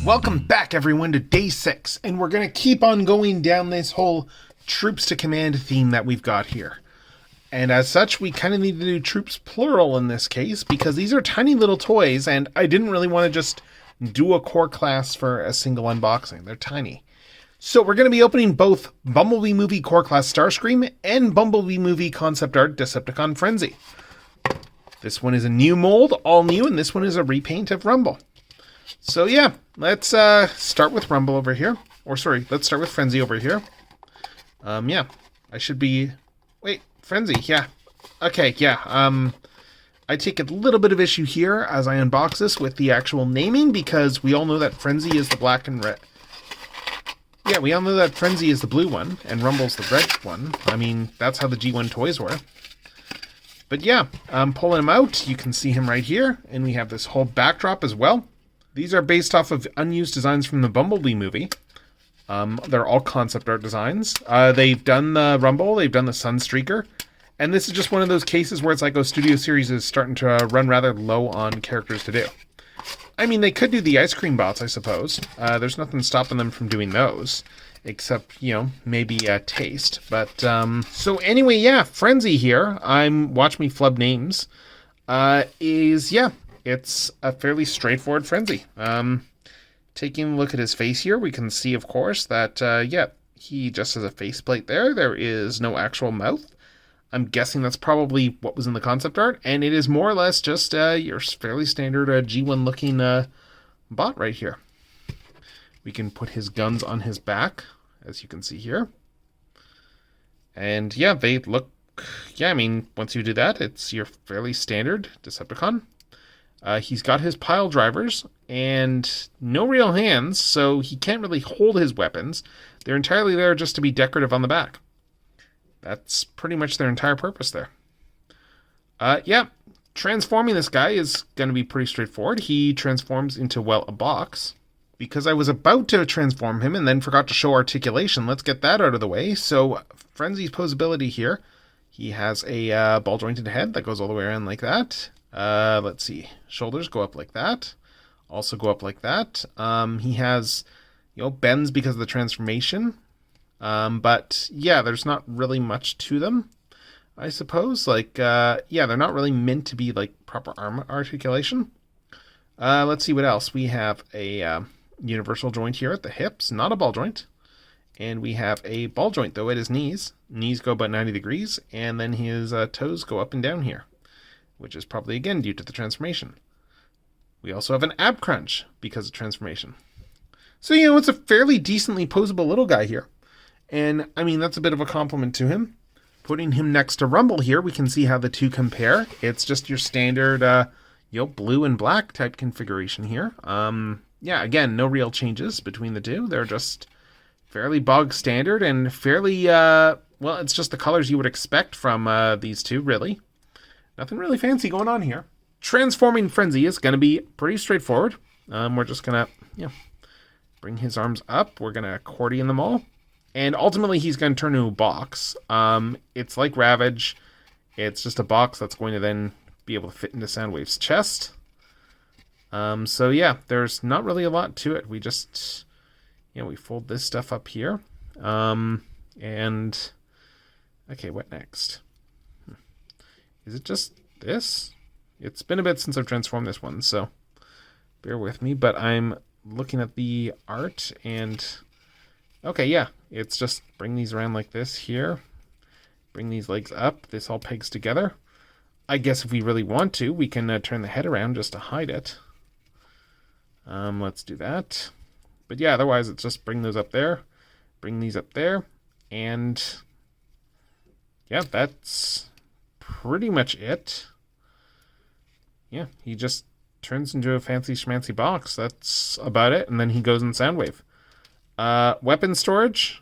Welcome back, everyone, to day 6, and we're going to keep on going down this whole troops to command theme that we've got here. And as such, we kind of need to do troops plural in this case, because these are tiny little toys, and I didn't really want to just do a core class for a single unboxing. They're tiny. So we're going to be opening both Bumblebee Movie Core Class Starscream and Bumblebee Movie Concept Art Decepticon Frenzy. This one is a new mold, all new, and this one is a repaint of Rumble. So yeah, let's start with Rumble over here. Or sorry, let's start with Frenzy over here. Yeah, I should be... Wait, Frenzy, yeah. Okay, yeah, I take a little bit of issue here as I unbox this with the actual naming, because we all know that Frenzy is the black and red. Yeah, we all know that Frenzy is the blue one, and Rumble's the red one. I mean, that's how the G1 toys were. But yeah, I'm pulling him out. You can see him right here, and we have this whole backdrop as well. These are based off of unused designs from the Bumblebee movie. They're all concept art designs. They've done the Rumble, they've done the Sunstreaker, and this is just one of those cases where it's like, oh, Studio Series is starting to run rather low on characters to do. I mean, they could do the ice cream bots, I suppose. There's nothing stopping them from doing those, except, you know, maybe taste. But, so anyway, yeah, Frenzy here, watch me flub names, it's a fairly straightforward Frenzy. Taking a look at his face here, we can see, of course, that, he just has a faceplate there. There is no actual mouth. I'm guessing that's probably what was in the concept art, and it is more or less just your fairly standard G1-looking bot right here. We can put his guns on his back, as you can see here. And, yeah, they look... Yeah, I mean, once you do that, it's your fairly standard Decepticon. He's got his pile drivers and no real hands, so he can't really hold his weapons. They're entirely there just to be decorative on the back. That's pretty much their entire purpose there. Yeah, transforming this guy is going to be pretty straightforward. He transforms into, well, a box. Because I was about to transform him and then forgot to show articulation, let's get that out of the way. So, Frenzy's posability here. He has a ball-jointed head that goes all the way around like that. Let's see. Shoulders go up like that. Also go up like that. He has, bends because of the transformation. But, yeah, there's not really much to them, I suppose. Like, they're not really meant to be, like, proper arm articulation. Let's see what else. We have a universal joint here at the hips, not a ball joint. And we have a ball joint, though, at his knees. Knees go about 90 degrees, and then his toes go up and down here, which is probably, again, due to the transformation. We also have an ab crunch because of transformation. So, it's a fairly decently posable little guy here. And, I mean, that's a bit of a compliment to him. Putting him next to Rumble here, we can see how the two compare. It's just your standard, blue and black type configuration here. Again, no real changes between the two. They're just fairly bog standard and fairly, it's just the colors you would expect from these two, really. Nothing really fancy going on here. Transforming Frenzy is going to be pretty straightforward. We're just going to, bring his arms up. We're going to accordion them all. And ultimately, he's going to turn into a box. It's like Ravage. It's just a box that's going to then be able to fit into Soundwave's chest. There's not really a lot to it. We just, we fold this stuff up here. Okay, what next? Is it just this? It's been a bit since I've transformed this one, so bear with me. But I'm looking at the art and... Okay, yeah. It's just bring these around like this here. Bring these legs up. This all pegs together. I guess if we really want to, we can turn the head around just to hide it. Let's do that. But yeah, otherwise it's just bring those up there. Bring these up there. And... yeah, that's... pretty much it. Yeah, he just turns into a fancy schmancy box. That's about it. And then he goes in Soundwave. Weapon storage.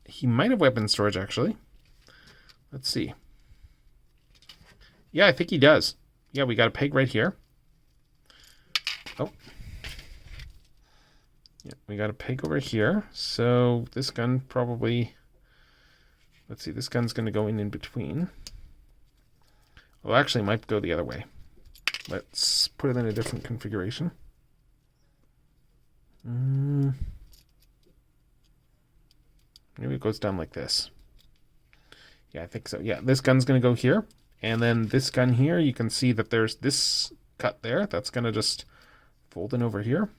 He might have weapon storage, actually. Let's see. Yeah, I think he does. Yeah, we got a peg right here. Oh. Yeah, we got a peg over here. So this gun probably... let's see, this gun's going to go in between. Well, actually, it might go the other way. Let's put it in a different configuration. Maybe it goes down like this. Yeah, I think so. Yeah, this gun's going to go here. And then this gun here, you can see that there's this cut there. That's going to just fold in over here.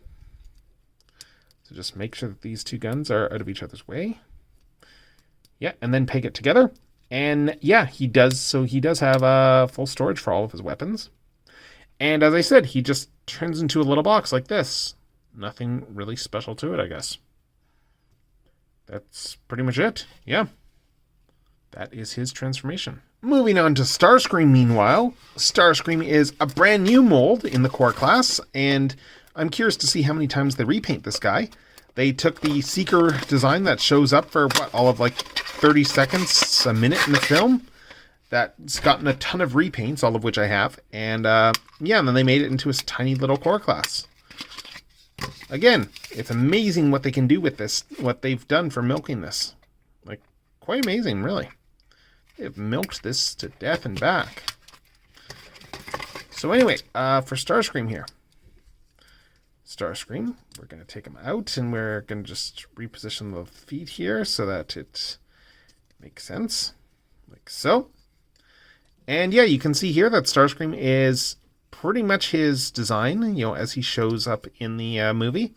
So just make sure that these two guns are out of each other's way. Yeah, and then peg it together. And yeah, he does. So he does have full storage for all of his weapons. And as I said, he just turns into a little box like this. Nothing really special to it, I guess. That's pretty much it. Yeah. That is his transformation. Moving on to Starscream, meanwhile. Starscream is a brand new mold in the core class, and I'm curious to see how many times they repaint this guy. They took the Seeker design that shows up for, all of like 30 seconds, a minute in the film. That's gotten a ton of repaints, all of which I have. And yeah, and then they made it into a tiny little core class. Again, it's amazing what they can do with this, what they've done for milking this. Like, quite amazing, really. They've milked this to death and back. So anyway, for Starscream here. Starscream, we're going to take him out, and we're going to just reposition the feet here so that it makes sense. Like so. And yeah, you can see here that Starscream is pretty much his design, as he shows up in the movie.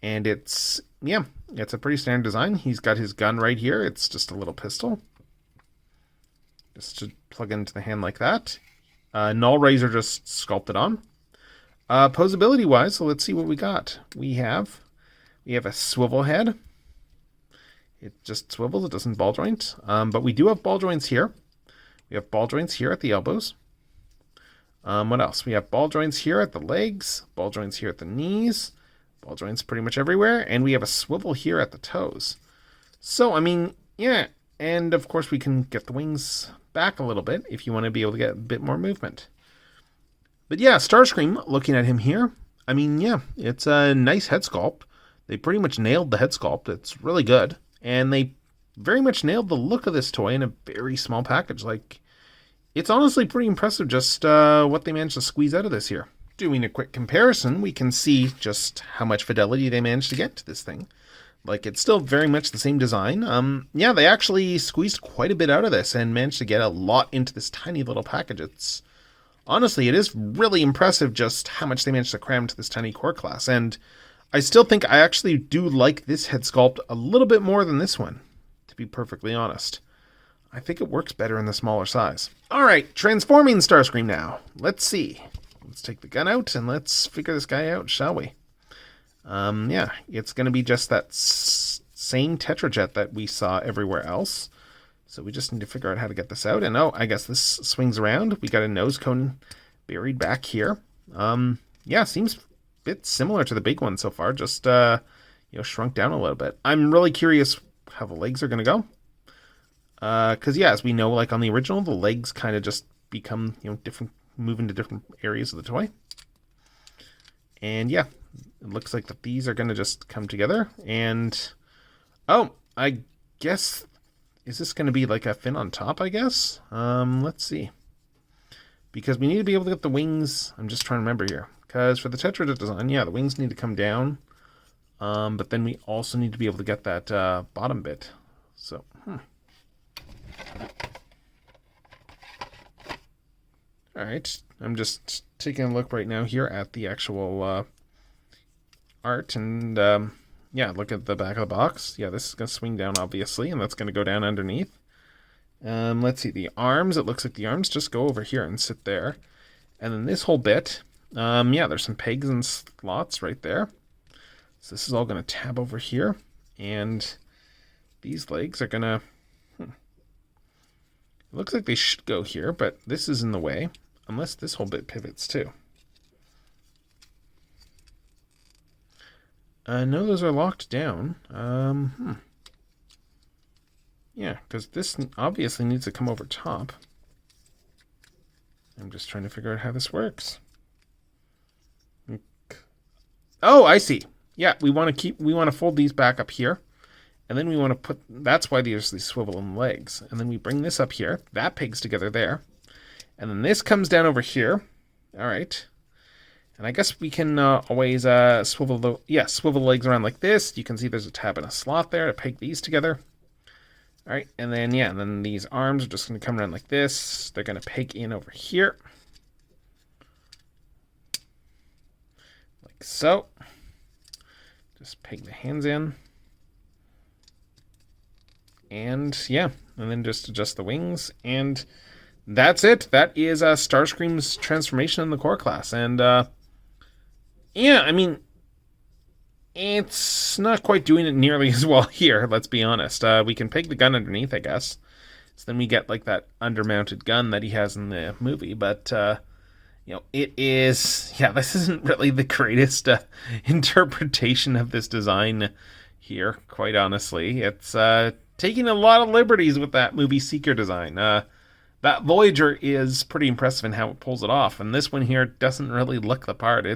And it's, yeah, it's a pretty standard design. He's got his gun right here. It's just a little pistol. Just to plug into the hand like that. Null rays are just sculpted on. Posability-wise, so let's see what we got. We have a swivel head. It just swivels. It doesn't ball joint. But we do have ball joints here. We have ball joints here at the elbows. What else? We have ball joints here at the legs, ball joints here at the knees, ball joints pretty much everywhere, and we have a swivel here at the toes. So, I mean, yeah, and of course we can get the wings back a little bit if you want to be able to get a bit more movement. But yeah, Starscream, looking at him here, I mean, yeah, it's a nice head sculpt. They pretty much nailed the head sculpt. It's really good. And they very much nailed the look of this toy in a very small package. Like, it's honestly pretty impressive just what they managed to squeeze out of this here. Doing a quick comparison, we can see just how much fidelity they managed to get to this thing. Like, it's still very much the same design. Yeah, they actually squeezed quite a bit out of this and managed to get a lot into this tiny little package. Honestly, it is really impressive just how much they managed to cram to this tiny core class. And I still think I actually do like this head sculpt a little bit more than this one, to be perfectly honest. I think it works better in the smaller size. All right, transforming Starscream now. Let's see. Let's take the gun out and let's figure this guy out, shall we? Yeah, it's going to be just that same Tetrajet that we saw everywhere else. So we just need to figure out how to get this out. And I guess this swings around. We got a nose cone buried back here. Yeah, seems a bit similar to the big one so far, just shrunk down a little bit. I'm really curious how the legs are going to go. Because yeah, as we know, like on the original, the legs kind of just become, different, move into different areas of the toy. And yeah, it looks like that these are going to just come together. And, I guess, is this going to be like a fin on top, I guess? Let's see. Because we need to be able to get the wings. I'm just trying to remember here. Because for the Tetrajet design, yeah, the wings need to come down. But then we also need to be able to get that bottom bit. So, All right, I'm just taking a look right now here at the actual art, and yeah, look at the back of the box. Yeah, this is going to swing down, obviously, and that's going to go down underneath. Let's see, the arms, it looks like the arms just go over here and sit there. And then this whole bit, yeah, there's some pegs and slots right there. So this is all going to tab over here, and these legs are going to... It looks like they should go here, but this is in the way, unless this whole bit pivots too. No, those are locked down. Yeah, because this obviously needs to come over top. I'm just trying to figure out how this works. Oh, I see. Yeah, we want to fold these back up here. And then we want to put, that's why there's these swivel in legs. And then we bring this up here. That pegs together there. And then this comes down over here. All right. And I guess we can always swivel the legs around like this. You can see there's a tab and a slot there to peg these together. All right, and then these arms are just going to come around like this. They're going to peg in over here. Like so. Just peg the hands in. And yeah, and then just adjust the wings. And that's it. That is Starscream's transformation in the core class. And yeah, I mean, it's not quite doing it nearly as well here, let's be honest. We can peg the gun underneath, I guess. So then we get like that undermounted gun that he has in the movie. But, you know, it is... Yeah, this isn't really the greatest interpretation of this design here, quite honestly. It's taking a lot of liberties with that movie Seeker design. That Voyager is pretty impressive in how it pulls it off. And this one here doesn't really look the part.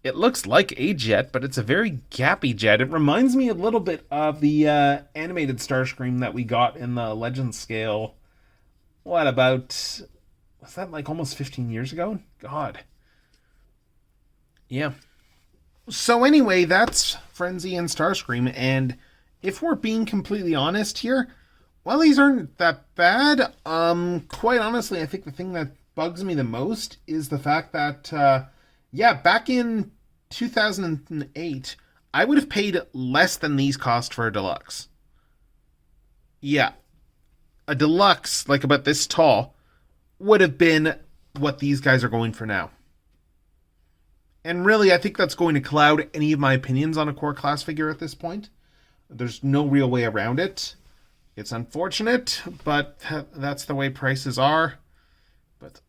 It looks like a jet, but it's a very gappy jet. It reminds me a little bit of the animated Starscream that we got in the Legend scale. What, about... Was that like almost 15 years ago? God. Yeah. So anyway, that's Frenzy and Starscream. And if we're being completely honest here, well, these aren't that bad. Quite honestly, I think the thing that bugs me the most is the fact that... yeah, back in 2008, I would have paid less than these cost for a deluxe. Yeah. A deluxe, like about this tall, would have been what these guys are going for now. And really, I think that's going to cloud any of my opinions on a core class figure at this point. There's no real way around it. It's unfortunate, but that's the way prices are. But,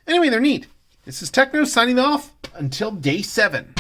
anyway, they're neat. This is Techno signing off until day 7.